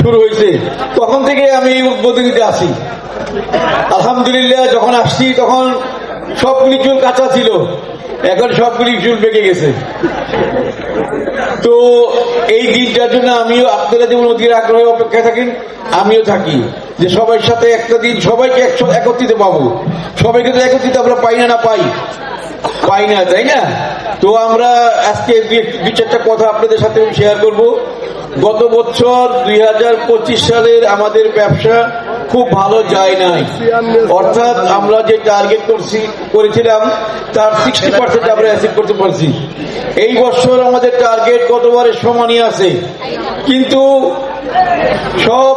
শুরু হয়েছে তখন থেকে আমি এই উদ্বোধনীতে আসি। আলহামদুলিল্লাহ যখন আসছি তখন সবগুলি চুল কাঁচা ছিল, এখন সবগুলি চুল পেকে গেছে। তো এই দিনটার জন্য আমিও, আপনারা যেমন অধীর আগ্রহে অপেক্ষায় থাকেন, আমিও থাকি যে সবার সাথে একটা দিন সবাইকে একত্রিত পাবো। সবাইকে তো একত্রিত আমরা পাই না, পাই না, তাই না? তো আমরা আজকে দুই চারটা কথা আপনাদের সাথে শেয়ার করব। গত বছর 2025 সালের আমাদের ব্যবসা খুব ভালো যায় নাই, অর্থাৎ আমরা যে টার্গেট করেছিলাম তার 60% আমরা অ্যাচিভ করতে পারছি। এই বছর আমাদের টার্গেট গতবারের সমানই আছে, কিন্তু সব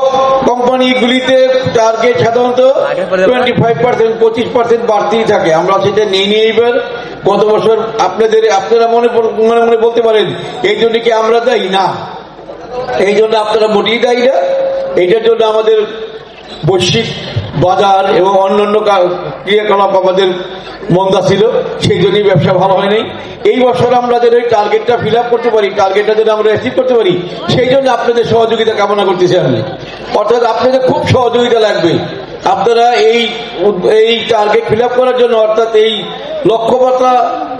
কোম্পানিগুলিতে টার্গেট সাধারণত 25% বাড়তেই থাকে। আমরা সেটা নিয়ে নিয়ে এবার গত বছর আপনারা মনে মনে বলতে পারেন এই জন্য কি আমরা দায়ী? না, এই জন্য আপনারা মোটেই দায়ী না। এইটার জন্য আমাদের বৈশ্বিক বাজার এবং অন্যান্য ক্রিয়াকলাপ আমাদের মন্দা ছিল, সেই জন্যই ব্যবসা ভালো হয় নাই। এই বছর আমরা যেন ওই টার্গেটটা ফিল আপ করতে পারি, টার্গেটটা যেন আমরা অ্যাচিভ করতে পারি, সেই জন্য আপনাদের সহযোগিতা কামনা করতেছি আমি। অর্থাৎ আপনাদের খুব সহযোগিতা লাগবে। আপনারা এই টার্গেট ফিল আপ করার জন্য, অর্থাৎ এই লক্ষ্যমাত্রা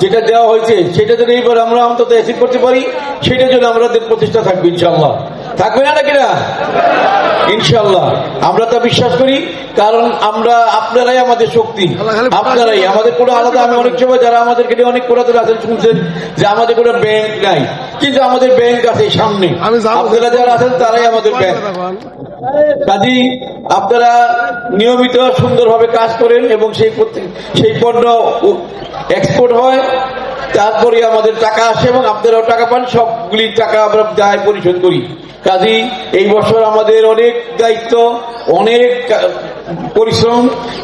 যেটা দেওয়া হয়েছে সেটা যেন এইবার আমরা অন্তত অ্যাচিভ করতে পারি, সেটার জন্য আমাদের প্রচেষ্টা থাকবে ইনশাল্লাহ। থাকবে না নাকি না? ইনশাল্লাহ আমরা তা বিশ্বাস করি, কারণ আপনারাই আমাদের শক্তি, আপনারাই আমাদের কোনো আলাদা। আমি অনেক সময় যারা আমাদেরকে অনেক পুরাতন আছেন শুনছেন যে আমাদের কোনো ব্যাংক নাই, কিন্তু আমাদের ব্যাংক আছে সামনে। আপনারা যারা আছেন তারাই আমাদের ব্যাংক। কাজেই আপনারা নিয়মিত সুন্দরভাবে কাজ করেন এবং সেই পণ্য এক্সপোর্ট হয়, তারপরে আমাদের টাকা আসে এবং আপনারাও টাকা পান। সবগুলি টাকা আমরা দায় পরিশোধ করি। কাজেই এই বছর আমাদের অনেক দায়িত্ব, অনেক পরিশ্রম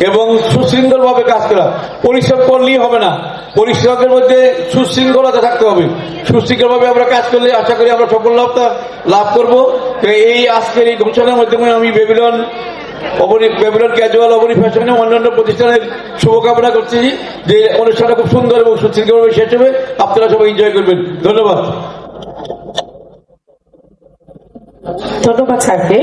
এবং সুশৃঙ্খল ভাবে কাজ করা। পরিশ্রম করলেই হবে না, পরিশ্রমের মধ্যে সুশৃঙ্খলতা থাকতে হবে। সুশৃঙ্খল ভাবে আমরা কাজ করলে আশা করি আমরা সফলতা লাভ করবো। তো এই আজকের এই ঘোষণার মাধ্যমে আমি বেবিলন ক্যাজুয়াল অবনী ফ্যাশনে অন্যান্য প্রতিষ্ঠানের শুভকামনা করছি যে অনুষ্ঠানটা খুব সুন্দর এবং সুশৃঙ্খলভাবে শেষ হবে। আপনারা সবাই এনজয় করবেন। ধন্যবাদ। ধন্যবাদ স্যারকে।